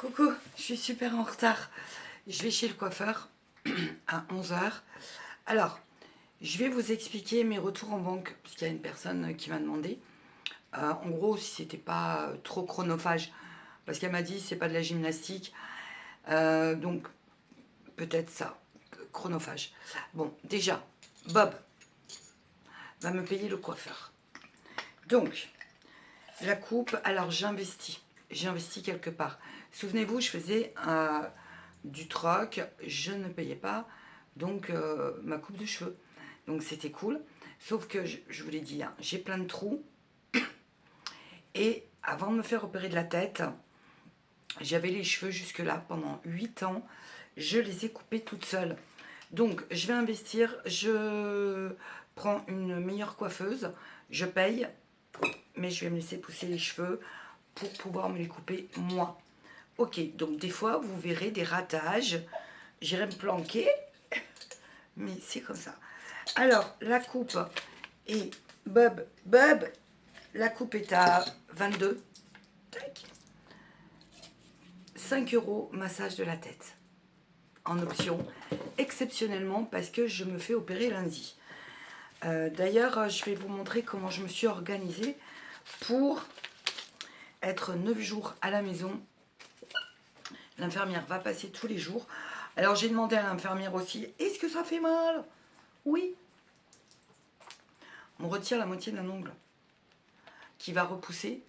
Coucou, je suis super en retard. Je vais chez le coiffeur à 11 heures. Alors, je vais vous expliquer mes retours en banque, parce qu'il y a une personne qui m'a demandé. En gros, si c'était pas trop chronophage, parce qu'elle m'a dit c'est pas de la gymnastique. Donc, peut-être ça, chronophage. Bon, déjà, Bob va me payer le coiffeur. Donc, la coupe, alors j'investis. J'investis quelque part. Souvenez-vous, je faisais du troc, je ne payais pas donc ma coupe de cheveux. Donc c'était cool. Sauf que je vous l'ai dit, hein, j'ai plein de trous. Et avant de me faire opérer de la tête, j'avais les cheveux jusque-là pendant 8 ans. Je les ai coupés toute seule. Donc je vais investir, je prends une meilleure coiffeuse, je paye, mais je vais me laisser pousser les cheveux pour pouvoir me les couper moi. Ok, donc des fois vous verrez des ratages, j'irai me planquer, mais c'est comme ça. Alors la coupe est Bob, la coupe est à 22. Tac. 5 € massage de la tête en option, exceptionnellement parce que je me fais opérer lundi. D'ailleurs, je vais vous montrer comment je me suis organisée pour être 9 jours à la maison. L'infirmière va passer tous les jours. Alors j'ai demandé à l'infirmière aussi, est-ce que ça fait mal? Oui. On retire la moitié d'un ongle qui va repousser.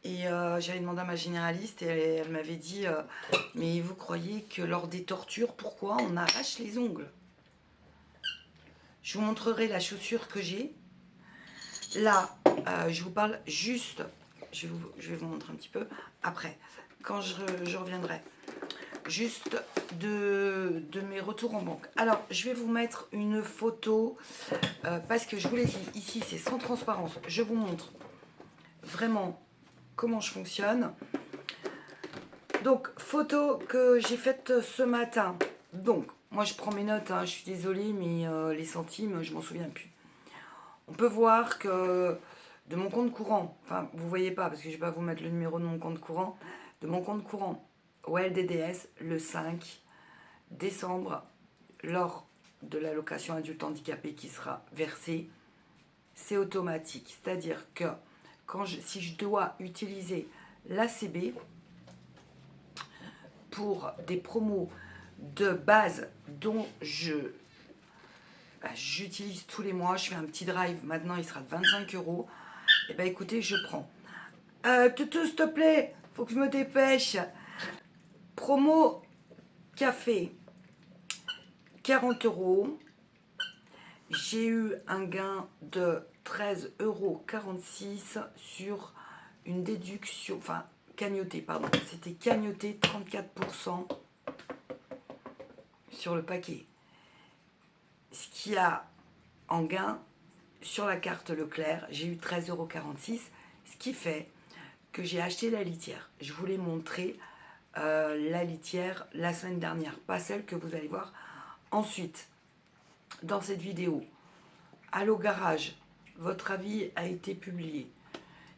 Et j'avais demandé à ma généraliste et elle m'avait dit mais vous croyez que lors des tortures, pourquoi on arrache les ongles? Je vous montrerai la chaussure que j'ai. Là, je vous parle juste, je vais vous montrer un petit peu après, quand je reviendrai. Juste de mes retours en banque. Alors, je vais vous mettre une photo parce que je vous l'ai dit, ici c'est sans transparence. Je vous montre vraiment comment je fonctionne. Donc, photo que j'ai faite ce matin. Donc, moi je prends mes notes, hein, je suis désolée, mais les centimes, je m'en souviens plus. On peut voir que de mon compte courant, enfin vous voyez pas parce que je vais pas vous mettre le numéro de mon compte courant, de mon compte courant au LDDS le 5 décembre, lors de l'allocation adulte handicapé qui sera versée, c'est automatique. C'est-à-dire que si je dois utiliser l'ACB pour des promos de base dont j'utilise tous les mois, je fais un petit drive, maintenant il sera de 25 €, et ben écoutez, je prends. Toutou, s'il te plaît, faut que je me dépêche. Promo café, 40 €. J'ai eu un gain de 13,46 € sur une déduction, enfin cagnoté, pardon. C'était cagnoté 34% sur le paquet. Ce qui a en gain sur la carte Leclerc, j'ai eu 13,46 €, ce qui fait que j'ai acheté la litière. Je vous l'ai montré la litière la semaine dernière, pas celle que vous allez voir ensuite dans cette vidéo. Allô Garage, votre avis a été publié.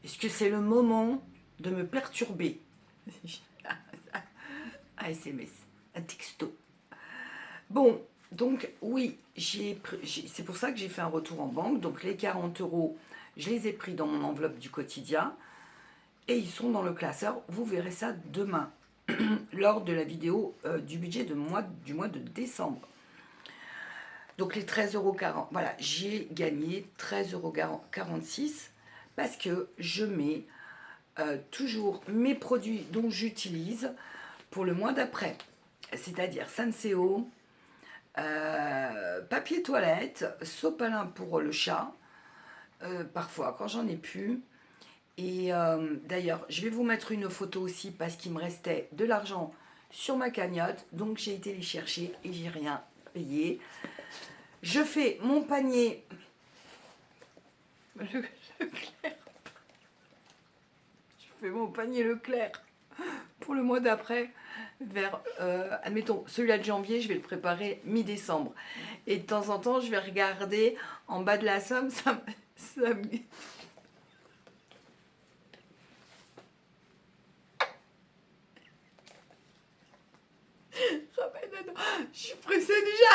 Est-ce que c'est le moment de me perturber? Un SMS, un texto. Bon, donc oui, c'est pour ça que j'ai fait un retour en banque. Donc les 40 €, je les ai pris dans mon enveloppe du quotidien et ils sont dans le classeur. Vous verrez ça demain lors de la vidéo du budget du mois de décembre. Donc les 13,40 €, voilà, j'ai gagné 13,46 € parce que je mets toujours mes produits dont j'utilise pour le mois d'après. C'est-à-dire Senseo, papier toilette, sopalin pour le chat, parfois quand j'en ai plus. Et d'ailleurs, je vais vous mettre une photo aussi parce qu'il me restait de l'argent sur ma cagnotte. Donc j'ai été les chercher et j'ai rien payé. Je fais mon panier Leclerc. Je fais mon panier Leclerc pour le mois d'après. Vers, admettons, celui-là de janvier, je vais le préparer mi-décembre. Et de temps en temps, je vais regarder en bas de la somme, ça Je suis pressée déjà.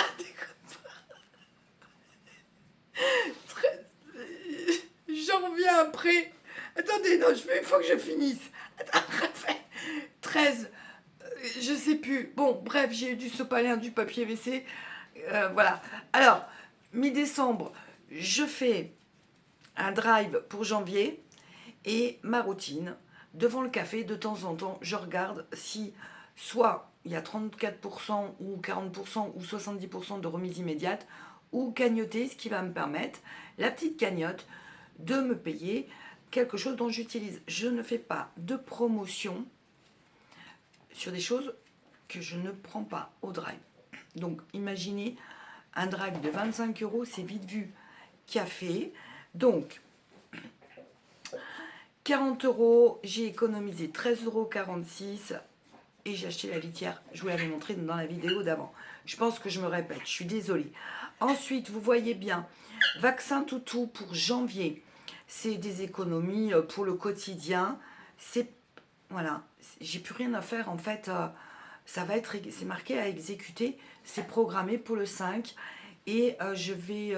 J'en reviens après. Attendez, non, il faut que je finisse. Attends, 13, je sais plus. Bon, bref, j'ai eu du sopalin, du papier WC. Voilà. Alors, mi-décembre, je fais un drive pour janvier et ma routine. Devant le café, de temps en temps, je regarde si soit il y a 34% ou 40% ou 70% de remise immédiate ou cagnotter, ce qui va me permettre, la petite cagnotte, de me payer quelque chose dont j'utilise. Je ne fais pas de promotion sur des choses que je ne prends pas au drive. Donc imaginez un drive de 25 euros, c'est vite vu café. Donc 40 euros, j'ai économisé 13,46 € et j'ai acheté la litière. Je vous l'avais montré dans la vidéo d'avant. Je pense que je me répète, je suis désolée. Ensuite, vous voyez bien, vaccin toutou pour janvier. C'est des économies pour le quotidien. C'est, voilà, j'ai plus rien à faire en fait. Ça va être, c'est marqué à exécuter. C'est programmé pour le 5. Et je vais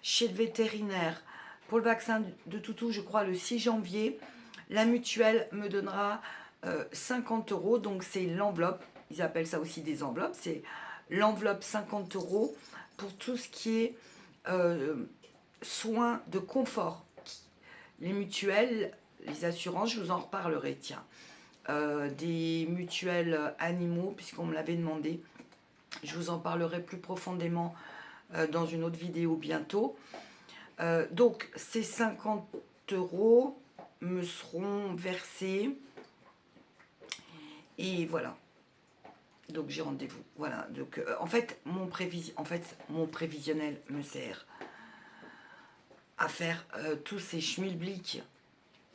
chez le vétérinaire pour le vaccin de toutou, je crois, le 6 janvier. La mutuelle me donnera 50 euros. Donc, c'est l'enveloppe. Ils appellent ça aussi des enveloppes. C'est l'enveloppe 50 euros pour tout ce qui est soins de confort. Les mutuelles, les assurances, je vous en reparlerai, tiens. Des mutuelles animaux, puisqu'on me l'avait demandé. Je vous en parlerai plus profondément dans une autre vidéo bientôt. Donc, ces 50 euros me seront versés. Et voilà. Donc, j'ai rendez-vous. Voilà. Donc, en fait, mon prévisionnel me sert à faire tous ces schmilblick.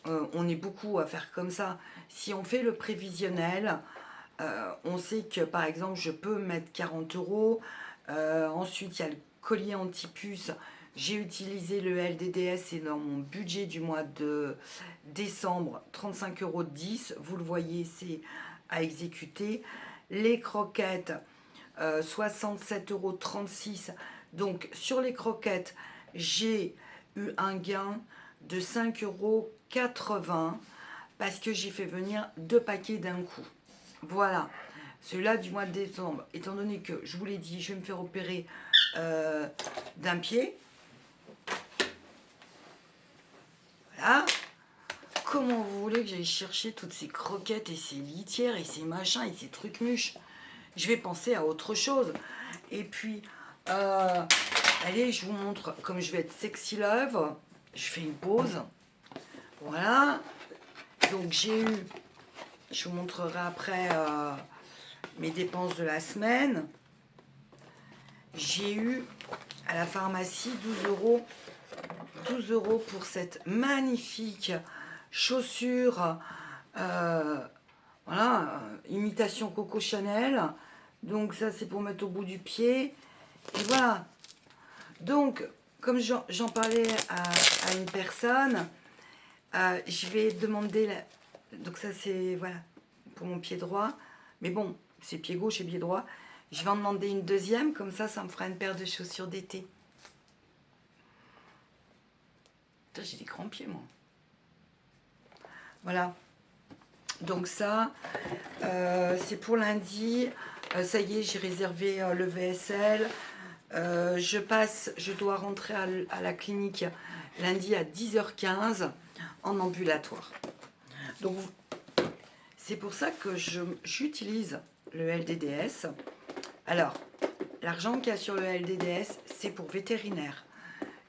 On est beaucoup à faire comme ça. Si on fait le prévisionnel, on sait que, par exemple, je peux mettre 40 euros. Ensuite, il y a le collier anti-puce. J'ai utilisé le LDDS et dans mon budget du mois de décembre, 35,10 €. Vous le voyez, c'est à exécuter. Les croquettes, 67,36 €. Donc, sur les croquettes, j'ai eu un gain de 5,80 € parce que j'ai fait venir 2 paquets d'un coup. Voilà, celui-là du mois de décembre. Étant donné que, je vous l'ai dit, je vais me faire opérer d'un pied. Voilà. Comment vous voulez que j'aille chercher toutes ces croquettes et ces litières et ces machins et ces trucs mûches? Je vais penser à autre chose. Et puis, allez, je vous montre, comme je vais être sexy love, je fais une pause. Voilà. Donc j'ai eu, je vous montrerai après mes dépenses de la semaine. J'ai eu à la pharmacie 12 euros pour cette magnifique chaussure, voilà, imitation Coco Chanel. Donc ça c'est pour mettre au bout du pied. Et voilà. Donc, comme j'en parlais à une personne, je vais demander, donc ça c'est, voilà, pour mon pied droit. Mais bon, c'est pied gauche et pied droit. Je vais en demander une deuxième, comme ça me fera une paire de chaussures d'été. J'ai des grands pieds, moi. Voilà. Donc ça, c'est pour lundi. Ça y est, j'ai réservé le VSL. Je dois rentrer à la clinique lundi à 10h15 en ambulatoire. Donc, c'est pour ça que j'utilise le LDDS. Alors, l'argent qu'il y a sur le LDDS, c'est pour vétérinaire.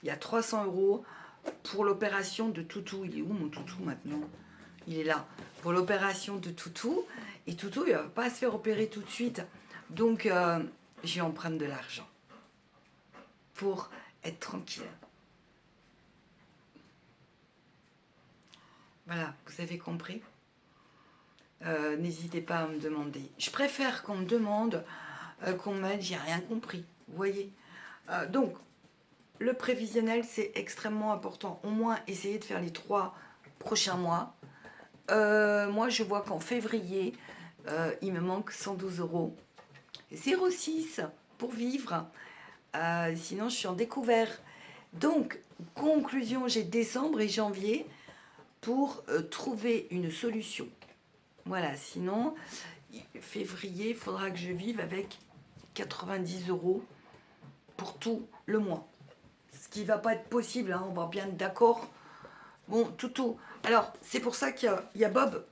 Il y a 300 euros pour l'opération de Toutou. Il est où mon Toutou maintenant? Il est là. Pour l'opération de Toutou. Et Toutou, il ne va pas se faire opérer tout de suite. Donc, j'ai emprunté de l'argent pour être tranquille. Voilà, vous avez compris. N'hésitez pas à me demander. Je préfère qu'on me demande qu'on m'aide, j'ai rien compris. Vous voyez. Donc, le prévisionnel, c'est extrêmement important. Au moins, essayez de faire les 3 prochains mois. Moi, je vois qu'en février, il me manque 112 euros. 06 pour vivre. Sinon, je suis en découvert. Donc, conclusion, j'ai décembre et janvier pour trouver une solution. Voilà, sinon, février, il faudra que je vive avec 90 € pour tout le mois. Ce qui va pas être possible, hein, on va bien être d'accord. Bon, tout. Alors, c'est pour ça qu'il y a Bob.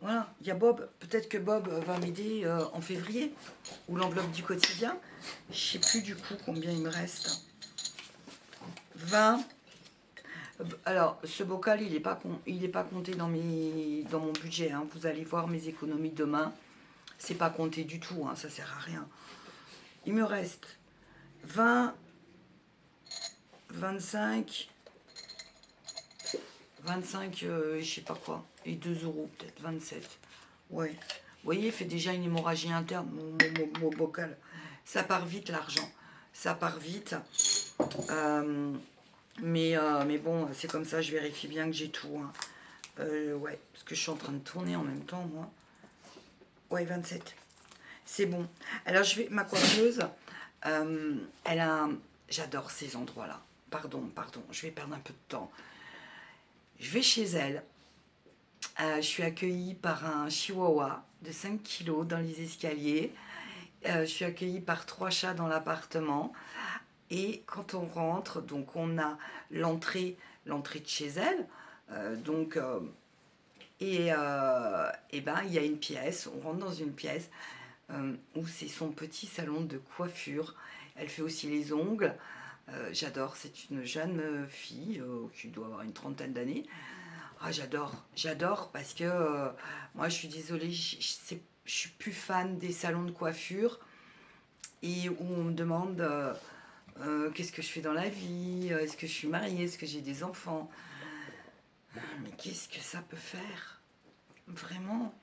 Voilà, il y a Bob. Peut-être que Bob va m'aider en février. Ou l'enveloppe du quotidien. Je sais plus du coup combien il me reste. 20. Alors, ce bocal, il n'est pas compté dans mon budget. Hein. Vous allez voir mes économies demain. C'est pas compté du tout, hein, ça sert à rien. Il me reste 20, 25, je sais pas quoi, et 2 € peut-être, 27. Ouais. Vous voyez, il fait déjà une hémorragie interne, mon bocal. Ça part vite l'argent. Ça part vite. Mais bon, c'est comme ça, je vérifie bien que j'ai tout. Hein. Ouais, parce que je suis en train de tourner en même temps, moi. Ouais, 27. C'est bon. Alors, ma coiffeuse, elle a... J'adore ces endroits-là. Pardon, je vais perdre un peu de temps. Je vais chez elle. Je suis accueillie par un chihuahua de 5 kilos dans les escaliers. Je suis accueillie par 3 chats dans l'appartement. Et quand on rentre, donc on a l'entrée de chez elle. Et ben il y a une pièce, on rentre dans une pièce où c'est son petit salon de coiffure. Elle fait aussi les ongles. J'adore, c'est une jeune fille qui doit avoir une trentaine d'années. Ah, j'adore parce que moi je suis désolée, je suis plus fan des salons de coiffure et où on me demande qu'est-ce que je fais dans la vie, est-ce que je suis mariée, est-ce que j'ai des enfants. Mais qu'est-ce que ça peut faire? Vraiment.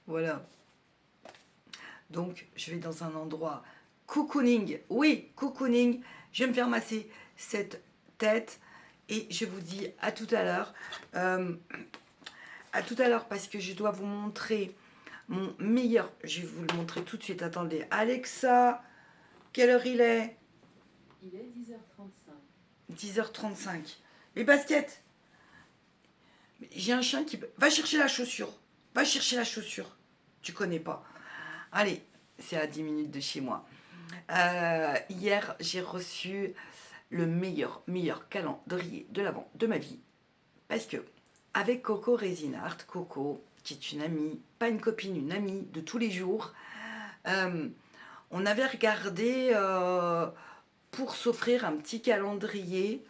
Voilà. Donc, je vais dans un endroit cocooning. Oui, cocooning. Je vais me faire masser cette tête. Et je vous dis à tout à l'heure. À tout à l'heure parce que je dois vous montrer mon meilleur. Je vais vous le montrer tout de suite. Attendez. Alexa, quelle heure il est? Il est 10h35. 10h35. Les baskets. J'ai un chien qui... Va chercher la chaussure. Va chercher la chaussure. Tu connais pas. Allez, c'est à 10 minutes de chez moi. Hier, j'ai reçu le meilleur calendrier de l'Avent de ma vie. Parce que, avec Coco Résinart, Coco, qui est une amie, pas une copine, une amie de tous les jours, on avait regardé pour s'offrir un petit calendrier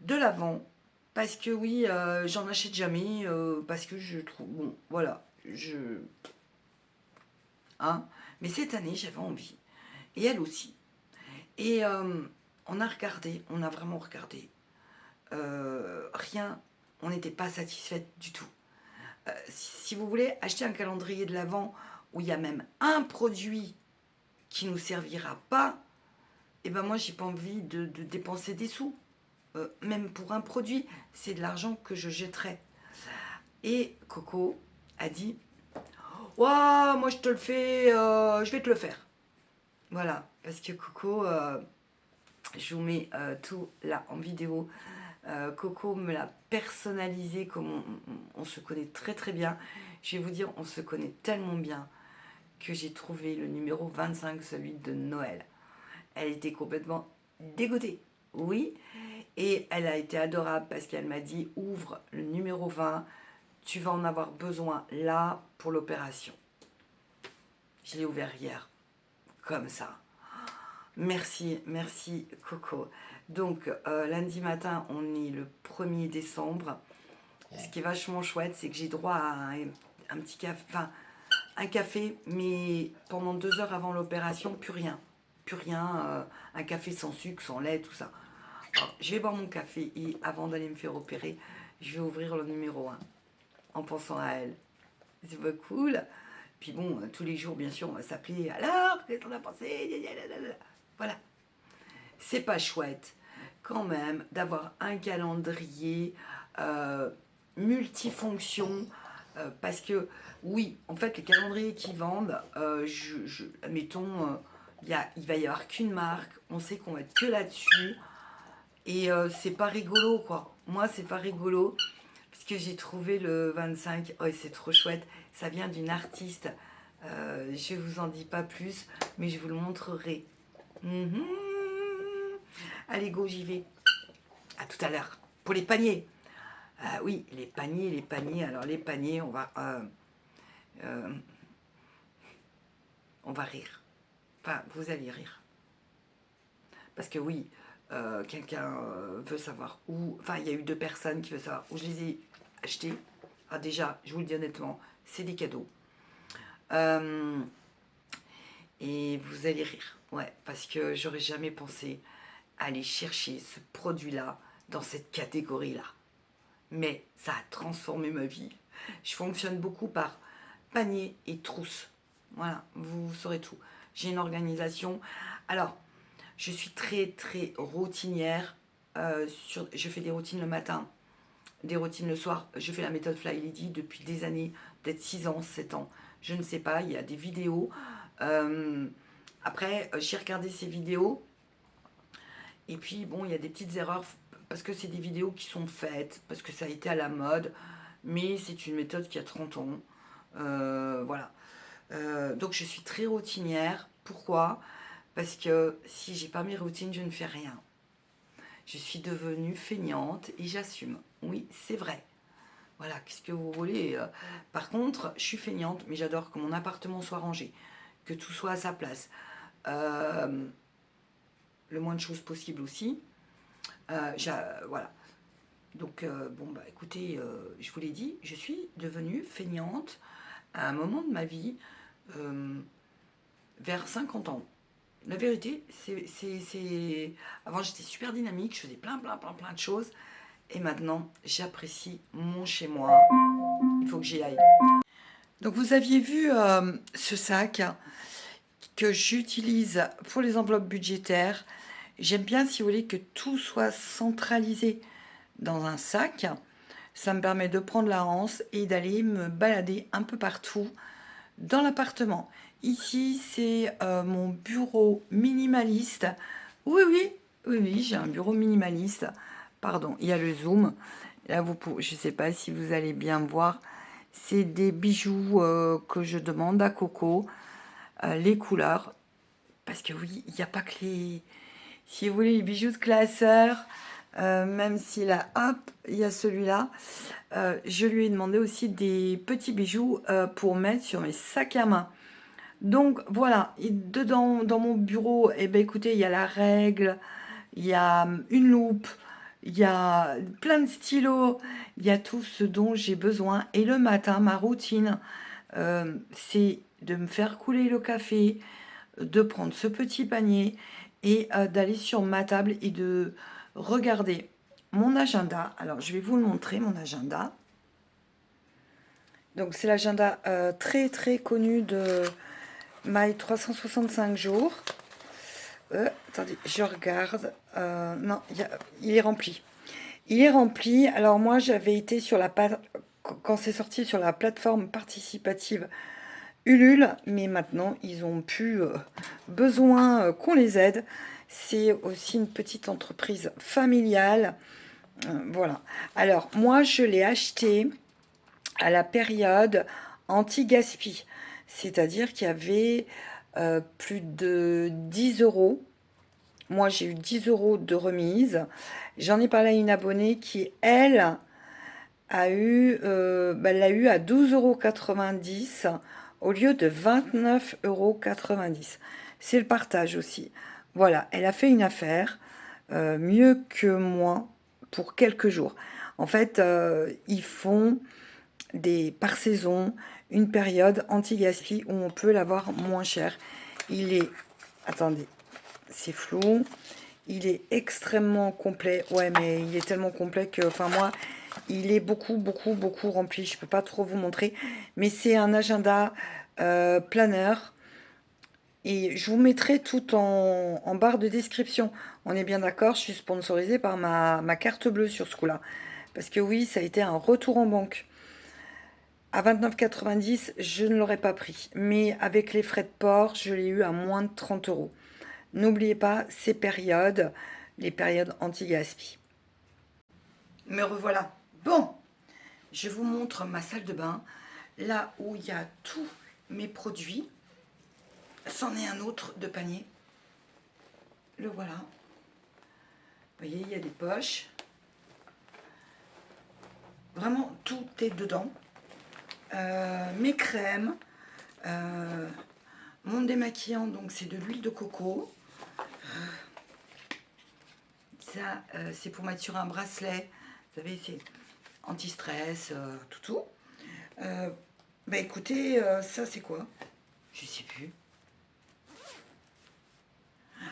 de l'Avent. Parce que oui, j'en achète jamais, parce que je trouve... Bon, voilà, hein, mais cette année, j'avais envie. Et elle aussi. Et on a vraiment regardé. Rien, on n'était pas satisfaite du tout. Si vous voulez acheter un calendrier de l'Avent où il y a même un produit qui nous servira pas, et ben moi j'ai pas envie de dépenser des sous. Même pour un produit, c'est de l'argent que je jetterais. Et Coco a dit ouah, moi je te le fais, je vais te le faire. Voilà, parce que Coco, je vous mets tout là en vidéo. Coco me l'a personnalisé comme on se connaît très très bien. Je vais vous dire, on se connaît tellement bien que j'ai trouvé le numéro 25, celui de Noël. Elle était complètement dégoûtée, oui. Et elle a été adorable parce qu'elle m'a dit, ouvre le numéro 20, tu vas en avoir besoin là pour l'opération. Je l'ai ouvert hier, comme ça. Merci Coco. Donc lundi matin, on est le 1er décembre. Ce qui est vachement chouette, c'est que j'ai droit à un petit café, enfin un café, mais pendant 2 heures avant l'opération, plus rien. Plus rien, un café sans sucre, sans lait, tout ça. Alors, je vais boire mon café et avant d'aller me faire opérer, je vais ouvrir le numéro 1 en pensant à elle. C'est pas cool. Puis bon, tous les jours, bien sûr, on va s'appeler. Alors, qu'est-ce qu'on a pensé? Voilà. C'est pas chouette, quand même, d'avoir un calendrier multifonction Parce que, oui, en fait, les calendriers qui vendent, admettons, il va y avoir qu'une marque, on sait qu'on va être que là-dessus, et c'est pas rigolo, quoi. Moi, c'est pas rigolo, parce que j'ai trouvé le 25, oh, c'est trop chouette, ça vient d'une artiste, je vous en dis pas plus, mais je vous le montrerai. Mhm. Allez, go, j'y vais. À tout à l'heure. Pour les paniers. Oui, les paniers. Alors, les paniers, euh, on va rire. Enfin, vous allez rire. Parce que oui, quelqu'un veut savoir où... Enfin, il y a eu 2 personnes qui veulent savoir où je les ai achetés. Ah, déjà, je vous le dis honnêtement, c'est des cadeaux. Et vous allez rire. Ouais, parce que j'aurais jamais pensé aller chercher ce produit-là dans cette catégorie-là. Mais ça a transformé ma vie. Je fonctionne beaucoup par panier et trousse. Voilà, vous saurez tout. J'ai une organisation. Alors, je suis très très routinière. Je fais des routines le matin, des routines le soir. Je fais la méthode Fly Lady depuis des années, peut-être 6 ans, 7 ans. Je ne sais pas, il y a des vidéos. Après, j'ai regardé ces vidéos. Et puis, bon, il y a des petites erreurs parce que c'est des vidéos qui sont faites, parce que ça a été à la mode. Mais c'est une méthode qui a 30 ans. Voilà. Donc, je suis très routinière. Pourquoi ? Parce que si j'ai pas mes routines, je ne fais rien. Je suis devenue feignante et j'assume. Oui, c'est vrai. Voilà, qu'est-ce que vous voulez. Par contre, je suis feignante, mais j'adore que mon appartement soit rangé, que tout soit à sa place. Le moins de choses possible aussi. Voilà. Donc, bon, bah écoutez, je vous l'ai dit, je suis devenue feignante à un moment de ma vie, vers 50 ans. La vérité, c'est... Avant, j'étais super dynamique, je faisais plein de choses. Et maintenant, j'apprécie mon chez-moi. Il faut que j'y aille. Donc, vous aviez vu ce sac que j'utilise pour les enveloppes budgétaires. J'aime bien, si vous voulez, que tout soit centralisé dans un sac. Ça me permet de prendre la hanse et d'aller me balader un peu partout dans l'appartement. Ici, c'est mon bureau minimaliste. Oui, j'ai un bureau minimaliste. Pardon, il y a le zoom. Là, je ne sais pas si vous allez bien voir. C'est des bijoux que je demande à Coco. Les couleurs. Parce que oui, il n'y a pas que les... Si vous voulez, les bijoux de classeur, même si là, hop, il y a celui-là. Je lui ai demandé aussi des petits bijoux pour mettre sur mes sacs à main. Donc voilà, et dedans, dans mon bureau, eh ben, écoutez, il y a la règle, il y a une loupe, il y a plein de stylos, il y a tout ce dont j'ai besoin. Et le matin, ma routine, c'est de me faire couler le café, de prendre ce petit panier et d'aller sur ma table et de regarder mon agenda. Alors, je vais vous le montrer, mon agenda. Donc, c'est l'agenda très, très connu de My 365 jours. Attendez, je regarde. Non, il est rempli. Il est rempli. Alors, moi, j'avais été sur quand c'est sorti sur la plateforme participative Ulule, mais maintenant, ils ont plus besoin qu'on les aide. C'est aussi une petite entreprise familiale. Voilà. Alors, moi, je l'ai acheté à la période anti-gaspi. C'est-à-dire qu'il y avait plus de 10 euros. Moi, j'ai eu 10 euros de remise. J'en ai parlé à une abonnée qui, elle, l'a eu à 12,90 € au lieu de 29,90 €. C'est le partage aussi. Voilà, elle a fait une affaire mieux que moi pour quelques jours. En fait, ils font par saison une période anti-gaspi où on peut l'avoir moins cher. Il est... Attendez, c'est flou. Il est extrêmement complet. Ouais, mais il est tellement complet que... Enfin, moi, il est beaucoup rempli. Je peux pas trop vous montrer. Mais c'est un agenda planeur. Et je vous mettrai tout en barre de description. On est bien d'accord, je suis sponsorisée par ma carte bleue sur ce coup-là. Parce que oui, ça a été un retour en banque. À 29,90 €, je ne l'aurais pas pris. Mais avec les frais de port, je l'ai eu à moins de 30 €. N'oubliez pas ces périodes, les périodes anti-gaspi. Me revoilà. Bon, je vous montre ma salle de bain. Là où il y a tous mes produits. C'en est un autre de panier. Le voilà. Vous voyez, il y a des poches. Vraiment, tout est dedans. Mes crèmes. Mon démaquillant, donc c'est de l'huile de coco. Ça, c'est pour mettre sur un bracelet. Vous savez, c'est anti-stress, tout. Bah écoutez, ça c'est quoi? Je sais plus.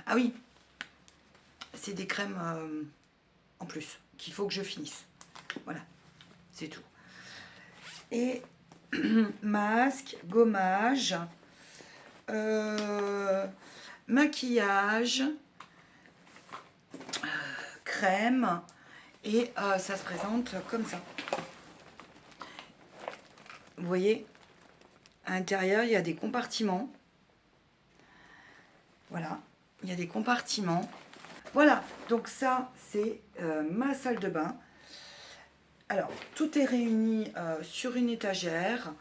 Ah oui, c'est des crèmes en plus qu'il faut que je finisse. Voilà, c'est tout. Et masque, gommage, maquillage, crème, et ça se présente comme ça. Vous voyez, à l'intérieur, il y a des compartiments. Voilà, il y a des compartiments. Voilà, donc ça, c'est ma salle de bain. Alors, tout est réuni sur une étagère,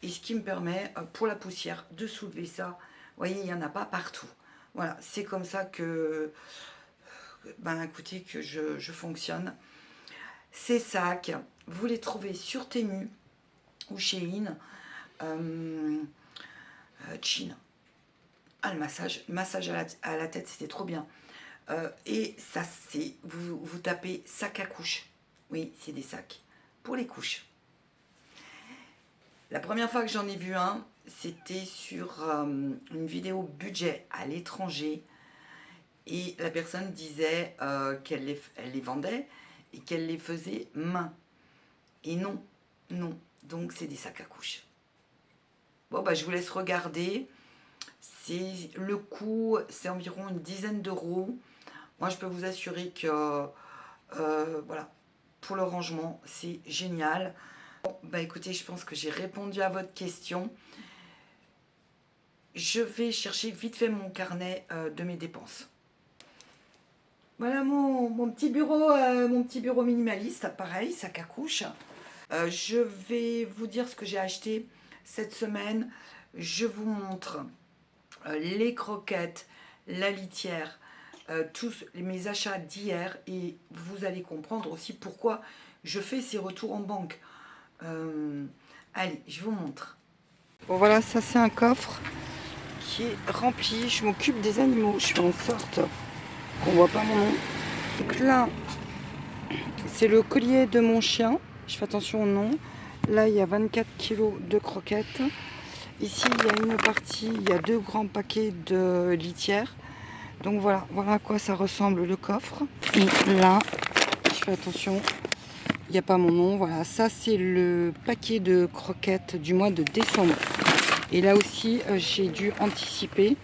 et ce qui me permet, pour la poussière, de soulever ça. Vous voyez, il n'y en a pas partout. Voilà, c'est comme ça que, ben écoutez, que je fonctionne. Ces sacs, vous les trouvez sur Temu ou Shein. Chine. Ah, le massage à la tête, c'était trop bien. Et ça, c'est, vous tapez sac à couche. Oui, c'est des sacs pour les couches. La première fois que j'en ai vu un, c'était sur une vidéo budget à l'étranger. Et la personne disait qu'elle les vendait et qu'elle les faisait main. Et non, non. Donc, c'est des sacs à couche. Bon, bah, je vous laisse regarder. C'est le coût, c'est environ une dizaine d'euros. Moi, je peux vous assurer que, voilà, pour le rangement, c'est génial. Bon, bah écoutez, je pense que j'ai répondu à votre question. Je vais chercher vite fait mon carnet de mes dépenses. Voilà mon petit bureau minimaliste, pareil, sac à couche. Je vais vous dire ce que j'ai acheté cette semaine. Je vous montre les croquettes, la litière, tous mes achats d'hier, et vous allez comprendre aussi pourquoi je fais ces retours en banque. Allez, je vous montre. Bon voilà, ça c'est un coffre qui est rempli. Je m'occupe des animaux. Je fais en sorte qu'on voit pas mon nom. Donc là, c'est le collier de mon chien. Je fais attention au nom. Là, il y a 24 kilos de croquettes. Ici, il y a une partie, il y a 2 grands paquets de litière. Donc voilà, voilà à quoi ça ressemble le coffre. Et là, je fais attention, il n'y a pas mon nom. Voilà, ça c'est le paquet de croquettes du mois de décembre. Et là aussi, j'ai dû anticiper.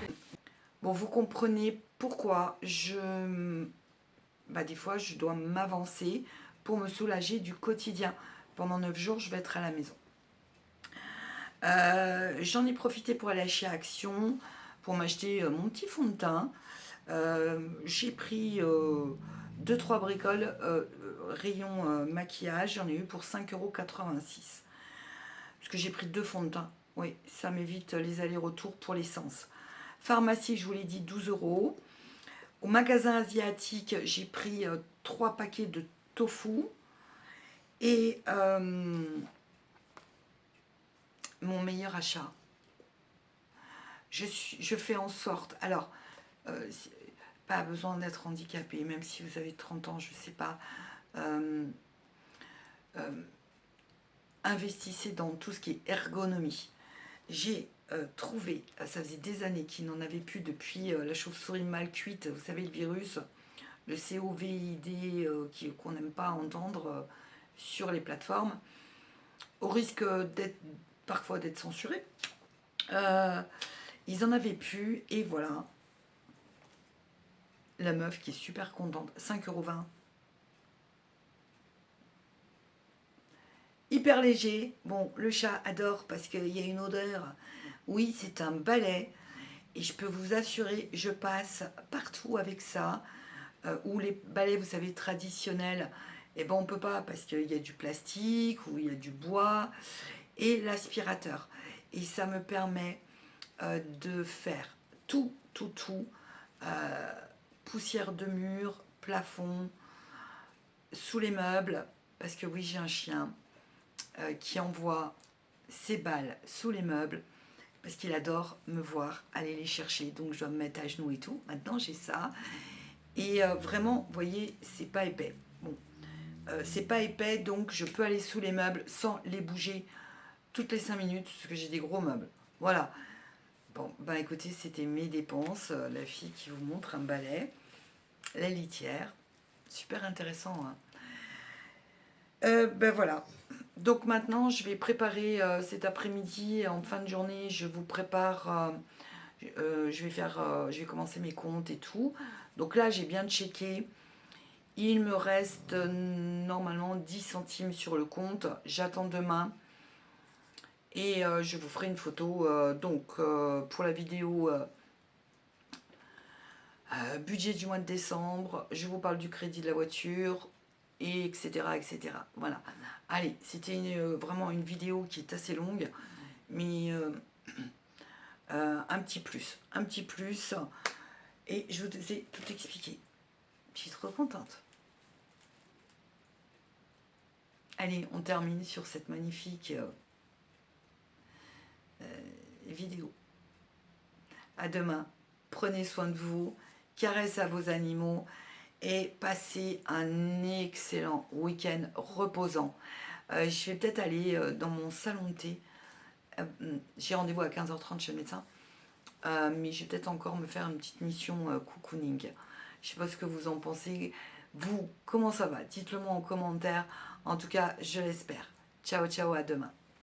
Bon, vous comprenez pourquoi des fois, je dois m'avancer pour me soulager du quotidien. Pendant 9 jours, je vais être à la maison. J'en ai profité pour aller chez Action, pour m'acheter mon petit fond de teint. J'ai pris 2-3 bricoles rayon maquillage. J'en ai eu pour 5,86 €. Parce que j'ai pris 2 fonds de teint. Oui, ça m'évite les allers-retours pour l'essence. Pharmacie, je vous l'ai dit, 12 €. Au magasin asiatique, j'ai pris 3 paquets de tofu. Et mon meilleur achat, je fais en sorte, alors, pas besoin d'être handicapé, même si vous avez 30 ans, je ne sais pas, investissez dans tout ce qui est ergonomie. J'ai trouvé, ça faisait des années qu'il n'en avait plus depuis la chauve-souris mal cuite, vous savez, le virus, le COVID, qu'on n'aime pas entendre sur les plateformes, au risque parfois d'être censuré. Ils en avaient plus, et voilà, la meuf qui est super contente, 5,20 €. hyper léger. Bon, le chat adore parce qu'il y a une odeur. Oui, c'est un balai. Et je peux vous assurer, je passe partout avec ça. Ou les balais, vous savez, traditionnels, eh ben, on ne peut pas parce qu'il y a du plastique ou il y a du bois. Et l'aspirateur. Et ça me permet de faire tout, tout, tout. Poussière de mur, plafond, sous les meubles. Parce que oui, j'ai un chien qui envoie ses balles sous les meubles. Parce qu'il adore me voir aller les chercher. Donc je dois me mettre à genoux et tout. Maintenant, j'ai ça. Et vraiment, vous voyez, c'est pas épais. Bon, c'est pas épais, donc je peux aller sous les meubles sans les bouger toutes les 5 minutes, parce que j'ai des gros meubles. Voilà. Bon, bah écoutez, c'était mes dépenses. La fille qui vous montre un balai, la litière. Super intéressant. Hein. Ben voilà. Donc maintenant, je vais préparer cet après-midi, en fin de journée, je vous prépare. Je vais commencer mes comptes et tout. Donc là, j'ai bien checké. Il me reste normalement 10 centimes sur le compte. J'attends demain. Et je vous ferai une photo. Pour la vidéo budget du mois de décembre, je vous parle du crédit de la voiture, et etc. etc. Voilà. Allez, c'était vraiment une vidéo qui est assez longue, mais un petit plus. Un petit plus. Et je vous ai tout expliqué. Je suis trop contente. Allez, on termine sur cette magnifique vidéo. À demain. Prenez soin de vous. Caresse à vos animaux. Et passez un excellent week-end reposant. Je vais peut-être aller dans mon salon de thé. J'ai rendez-vous à 15h30 chez le médecin. Mais je vais peut-être encore me faire une petite mission cocooning. Je ne sais pas ce que vous en pensez. Vous, comment ça va? Dites-le moi en commentaire. En tout cas, je l'espère. Ciao, ciao, à demain.